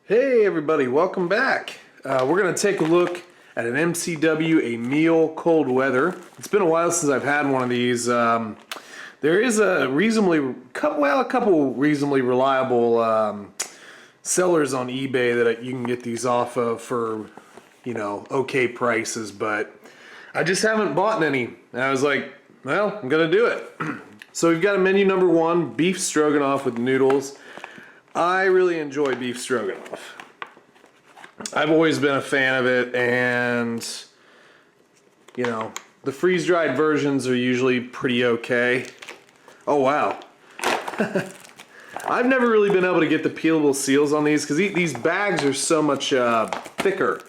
Hey everybody, welcome back. We're going to take a look at an MCW, a meal cold weather. It's been a while since I've had one of these. There is a couple reasonably reliable sellers on eBay that you can get these off of for, okay prices, but I just haven't bought any. And I was like, well, I'm going to do it. So we've got a menu number one, beef stroganoff with noodles. I really enjoy beef stroganoff. I've always been a fan of it, and the freeze-dried versions are usually pretty okay. Oh wow. I've never really been able to get the peelable seals on these because these bags are so much thicker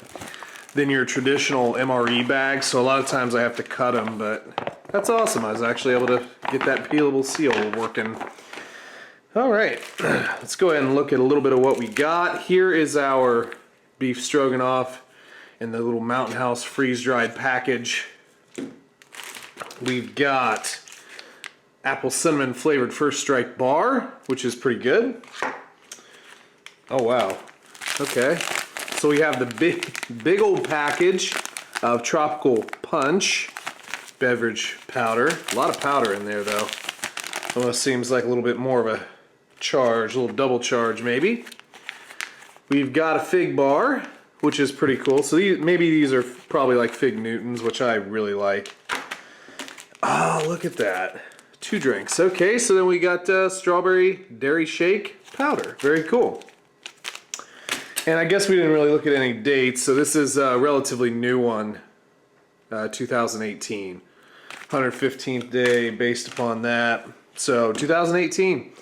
than your traditional MRE bags, so a lot of times I have to cut them, but that's awesome. I was actually able to get that peelable seal working. All right, let's go ahead and look at a little bit of what we got. Here is our beef stroganoff in the little Mountain House freeze-dried package. We've got apple cinnamon flavored First Strike bar, which is pretty good. Oh wow, okay. So we have the big old package of tropical punch beverage powder. A lot of powder in there though. Almost seems like a little bit more of a charge, a little double charge maybe. We've got a fig bar, which is pretty cool. So maybe these are probably like fig Newtons, which I really like. Oh, look at that. 2 drinks. Okay, so then we got strawberry dairy shake powder. Very cool. And I guess we didn't really look at any dates, so this is a relatively new one, 2018. 115th day based upon that. So 2018.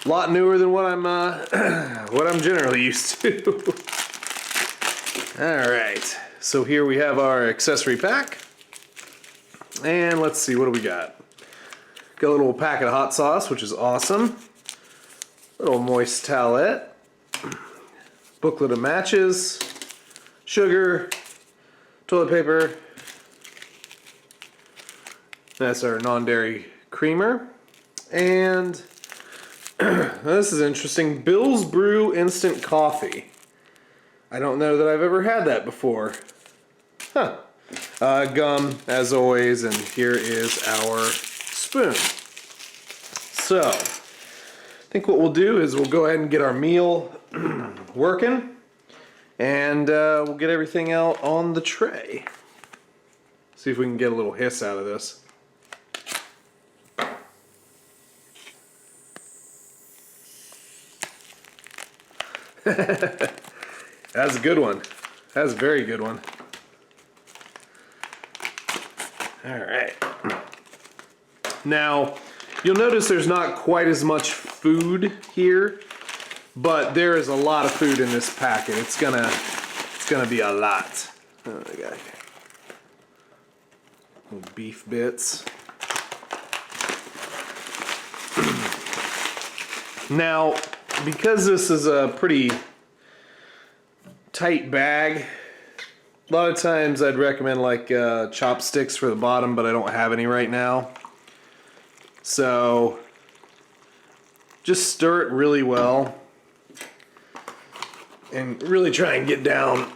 A lot newer than what I'm generally used to. All right, so here we have our accessory pack, and let's see, what do we got? Got a little packet of hot sauce, which is awesome. Little moist towelette, booklet of matches, sugar, toilet paper. That's our non-dairy creamer, and this is interesting. Bill's Brew Instant Coffee. I don't know that I've ever had that before. Huh. Gum, as always, and here is our spoon. So, I think what we'll do is we'll go ahead and get our meal working, and we'll get everything out on the tray. See if we can get a little hiss out of this. That's a good one. That's a very good one. All right. Now, you'll notice there's not quite as much food here, but there is a lot of food in this packet. It's gonna be a lot. Oh my God. Little beef bits. Now, because this is a pretty tight bag, a lot of times I'd recommend like chopsticks for the bottom, but I don't have any right now. So just stir it really well and really try and get down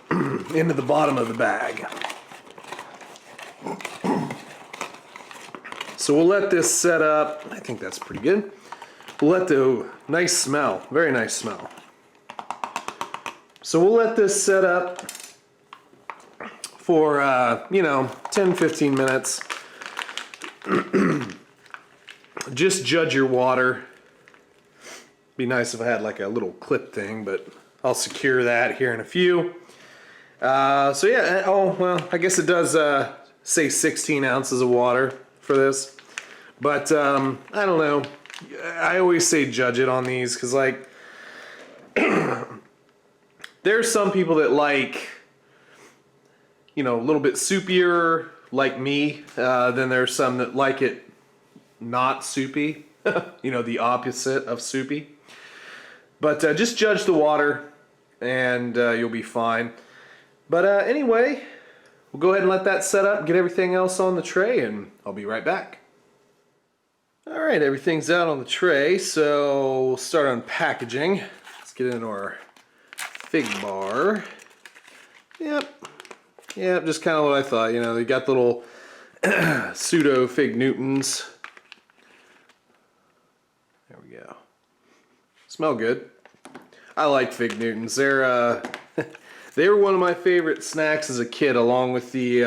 into the bottom of the bag. So we'll let this set up. I think that's pretty good. We'll let the nice smell, very nice smell. So we'll let this set up for 10-15 minutes. Just judge your water. Be nice if I had like a little clip thing, but I'll secure that here in a few. So yeah, oh well, I guess it does say 16 ounces of water for this, but I don't know. I always say judge it on these because like there's some people that like a little bit soupier like me, then there's some that like it not soupy, the opposite of soupy. But just judge the water and you'll be fine. But anyway, we'll go ahead and let that set up, get everything else on the tray, and I'll be right back. Alright, everything's out on the tray, so we'll start unpackaging. Let's get into our fig bar. Yep. Yep, just kind of what I thought. You know, they got little pseudo fig Newtons. There we go. Smell good. I like fig Newtons. They're they were one of my favorite snacks as a kid, along with the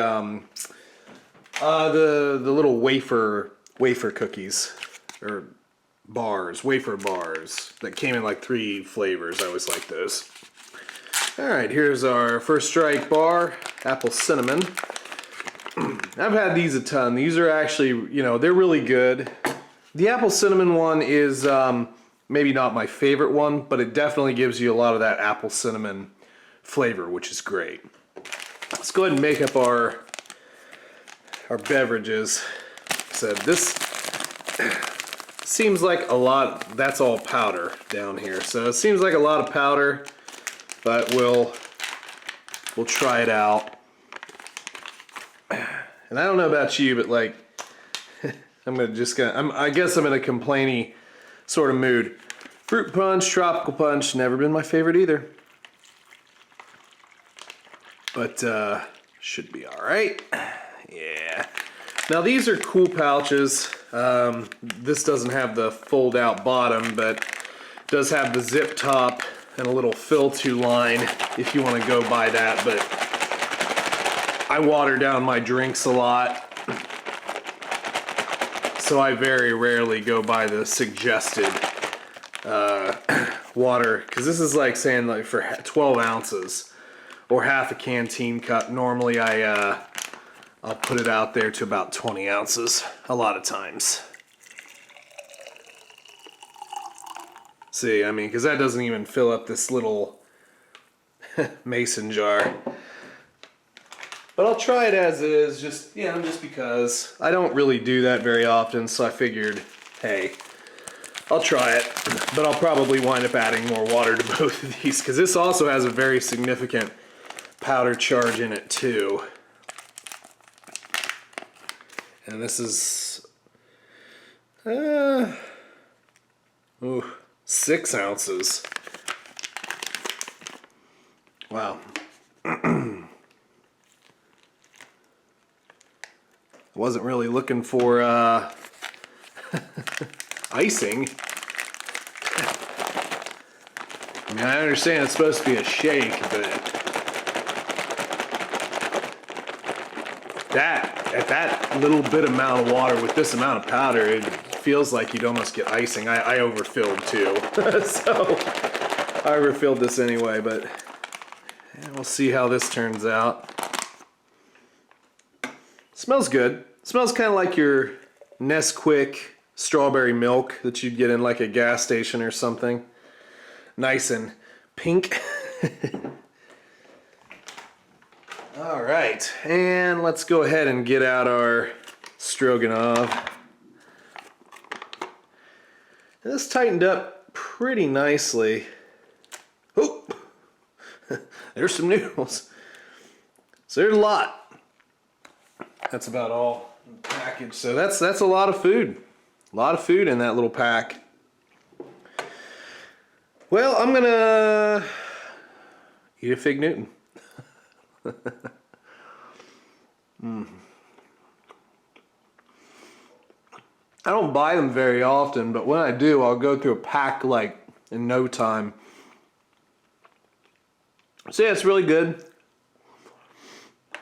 little wafer cookies or bars, wafer bars that came in like 3 flavors. I always like those. All right, here's our first strike bar, apple cinnamon. I've had these a ton. These are actually, you know, they're really good. The apple cinnamon one is maybe not my favorite one, but it definitely gives you a lot of that apple cinnamon flavor, which is great. Let's go ahead and make up our beverages. So this seems like a lot. That's all powder down here, so it seems like a lot of powder, but we'll try it out. And I don't know about you, but like I guess I'm in a complainy sort of mood. Fruit punch, tropical punch, never been my favorite either. But should be all right. Yeah. Now these are cool pouches. This doesn't have the fold out bottom, but does have the zip top and a little fill to line if you want to go by that. But I water down my drinks a lot, so I very rarely go by the suggested water, because this is like saying like for 12 ounces or half a canteen cup. Normally I'll put it out there to about 20 ounces a lot of times. See, I mean, because that doesn't even fill up this little mason jar. But I'll try it as is, just because I don't really do that very often, so I figured, hey, I'll try it, but I'll probably wind up adding more water to both of these, because this also has a very significant powder charge in it too. And this is 6 ounces. Wow. Wasn't really looking for icing. I mean, I understand it's supposed to be a shake, but at that little bit amount of water with this amount of powder, it feels like you'd almost get icing. I overfilled too, so I overfilled this anyway, but yeah, we'll see how this turns out. Smells good. Smells kind of like your Nesquik strawberry milk that you'd get in like a gas station or something. Nice and pink. All right, and let's go ahead and get out our Stroganoff. This tightened up pretty nicely. Oh, there's some noodles. So there's a lot. That's about all in the package. So that's a lot of food. A lot of food in that little pack. Well, I'm gonna eat a fig Newton. I don't buy them very often, but when I do, I'll go through a pack like in no time. So yeah, it's really good.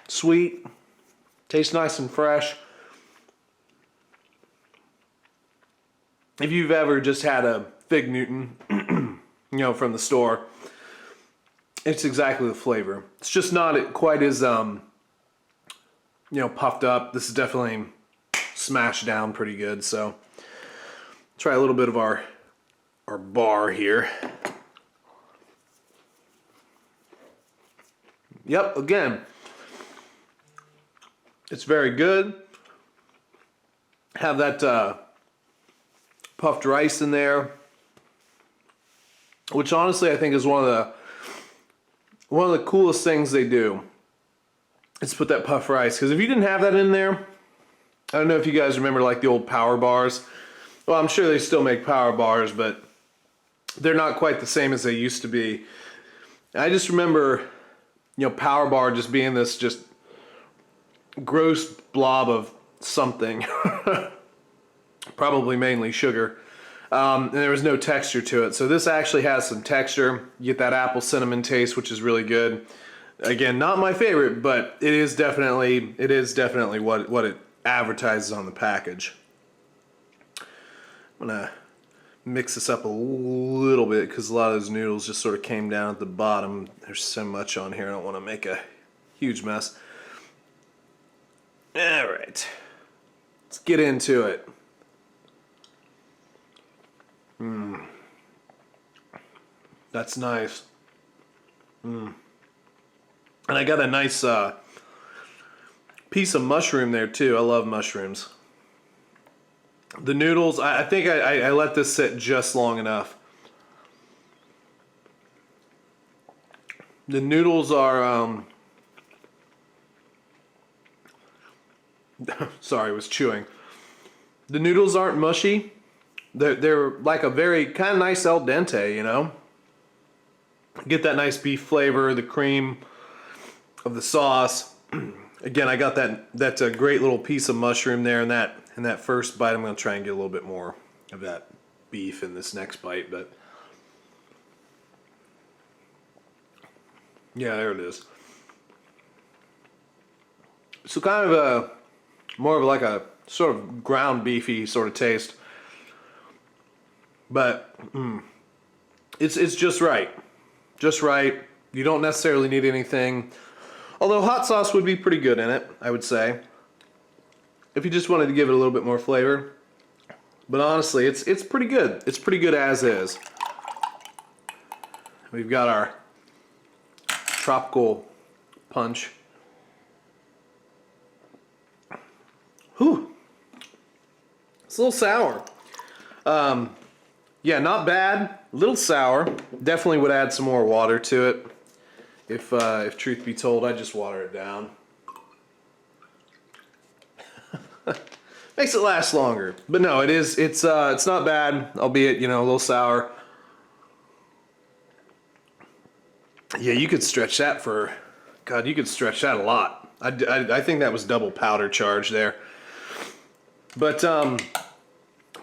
Sweet. Tastes nice and fresh. If you've ever just had a fig Newton, you know, from the store, it's exactly the flavor. It's just not quite as, you know, puffed up. This is definitely smashed down pretty good. So try a little bit of our bar here. Yep, again, it's very good. Have that puffed rice in there, which honestly I think is one of the coolest things they do. Is put that puffed rice, because if you didn't have that in there, I don't know if you guys remember like the old Power Bars. Well, I'm sure they still make Power Bars, but they're not quite the same as they used to be. I just remember, you know, Power Bar just being this just gross blob of something, probably mainly sugar, and there was no texture to it. So this actually has some texture. You get that apple cinnamon taste, which is really good. Again, not my favorite, but it is definitely what it advertises on the package. I'm gonna mix this up a little bit because a lot of those noodles just sort of came down at the bottom. There's so much on here, I don't want to make a huge mess. All right, let's get into it. That's nice. And I got a nice piece of mushroom there too. I love mushrooms. The noodles, I think I let this sit just long enough. The noodles are, sorry, I was chewing. The noodles aren't mushy. They're like a very kind of nice al dente, you know? Get that nice beef flavor, the cream of the sauce. Again, I got that great little piece of mushroom there in that first bite. I'm going to try and get a little bit more of that beef in this next bite, but yeah, there it is. So kind of more of like a sort of ground beefy sort of taste, but it's just right. Just right. You don't necessarily need anything. Although hot sauce would be pretty good in it, I would say, if you just wanted to give it a little bit more flavor. But honestly, it's pretty good. It's pretty good as is. We've got our tropical punch. Whew. It's a little sour. Yeah, not bad. A little sour. Definitely would add some more water to it. If truth be told, I just water it down. Makes it last longer. But no, it's not bad, albeit, you know, a little sour. Yeah, you could stretch that for, God, you could stretch that a lot. I think that was double powder charge there. But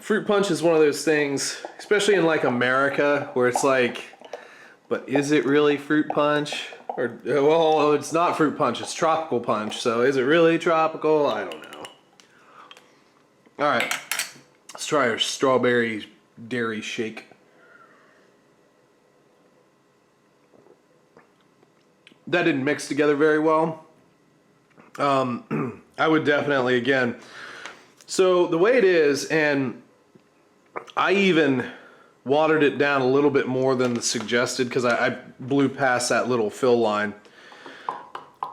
fruit punch is one of those things, especially in like America, where it's like, but is it really fruit punch? Or, well, it's not fruit punch, it's tropical punch. So is it really tropical? I don't know. All right, let's try our strawberry dairy shake. That didn't mix together very well. I would definitely, again, so the way it is, and I even watered it down a little bit more than the suggested because I blew past that little fill line.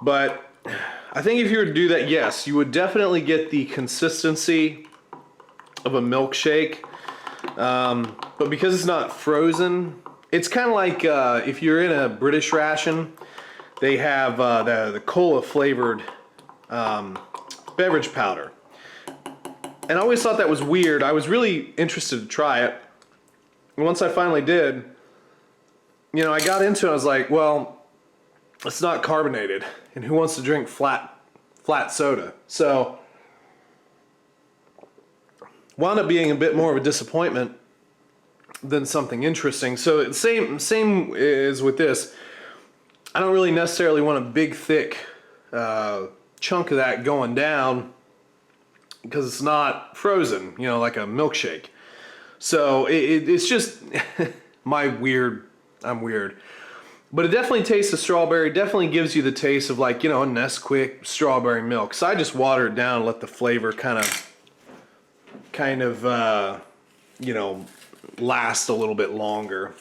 But I think if you were to do that, yes, you would definitely get the consistency of a milkshake. But because it's not frozen, it's kind of like if you're in a British ration, they have the cola flavored beverage powder. And I always thought that was weird. I was really interested to try it. And once I finally did, you know, I got into it, I was like, well, it's not carbonated. And who wants to drink flat soda? So, wound up being a bit more of a disappointment than something interesting. So, same is with this. I don't really necessarily want a big, thick chunk of that going down because it's not frozen, you know, like a milkshake. So it's just I'm weird. But it definitely tastes of strawberry, definitely gives you the taste of like, you know, a Nesquik strawberry milk. So I just water it down and let the flavor kind of, you know, last a little bit longer.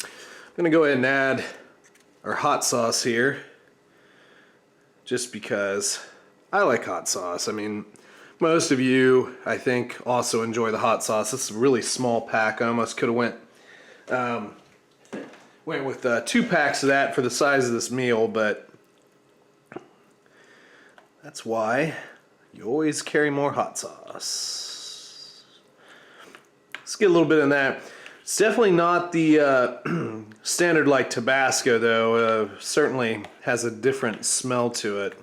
I'm gonna go ahead and add our hot sauce here, just because I like hot sauce. I mean, most of you, I think, also enjoy the hot sauce. This is a really small pack. I almost could have went with 2 packs of that for the size of this meal, but that's why you always carry more hot sauce. Let's get a little bit in that. It's definitely not the standard like Tabasco, though. Certainly has a different smell to it.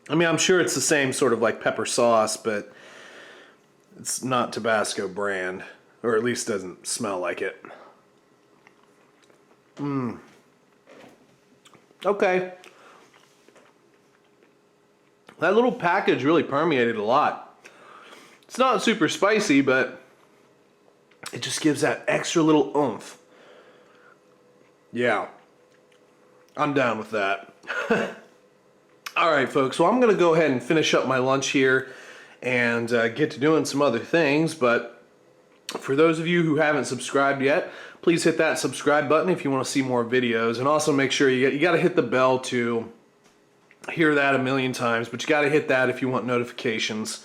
I mean, I'm sure it's the same sort of like pepper sauce, but it's not Tabasco brand, or at least doesn't smell like it. Okay. That little package really permeated a lot. It's not super spicy, but it just gives that extra little oomph. Yeah, I'm down with that. Alright folks, well I'm going to go ahead and finish up my lunch here and get to doing some other things, but for those of you who haven't subscribed yet, please hit that subscribe button if you want to see more videos, and also make sure you got to hit the bell to hear that a million times, but you got to hit that if you want notifications.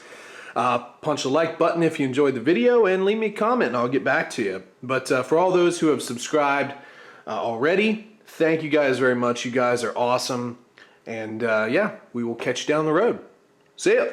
Punch the like button if you enjoyed the video, and leave me a comment and I'll get back to you. But for all those who have subscribed already, thank you guys very much. You guys are awesome. And yeah, we will catch you down the road. See ya.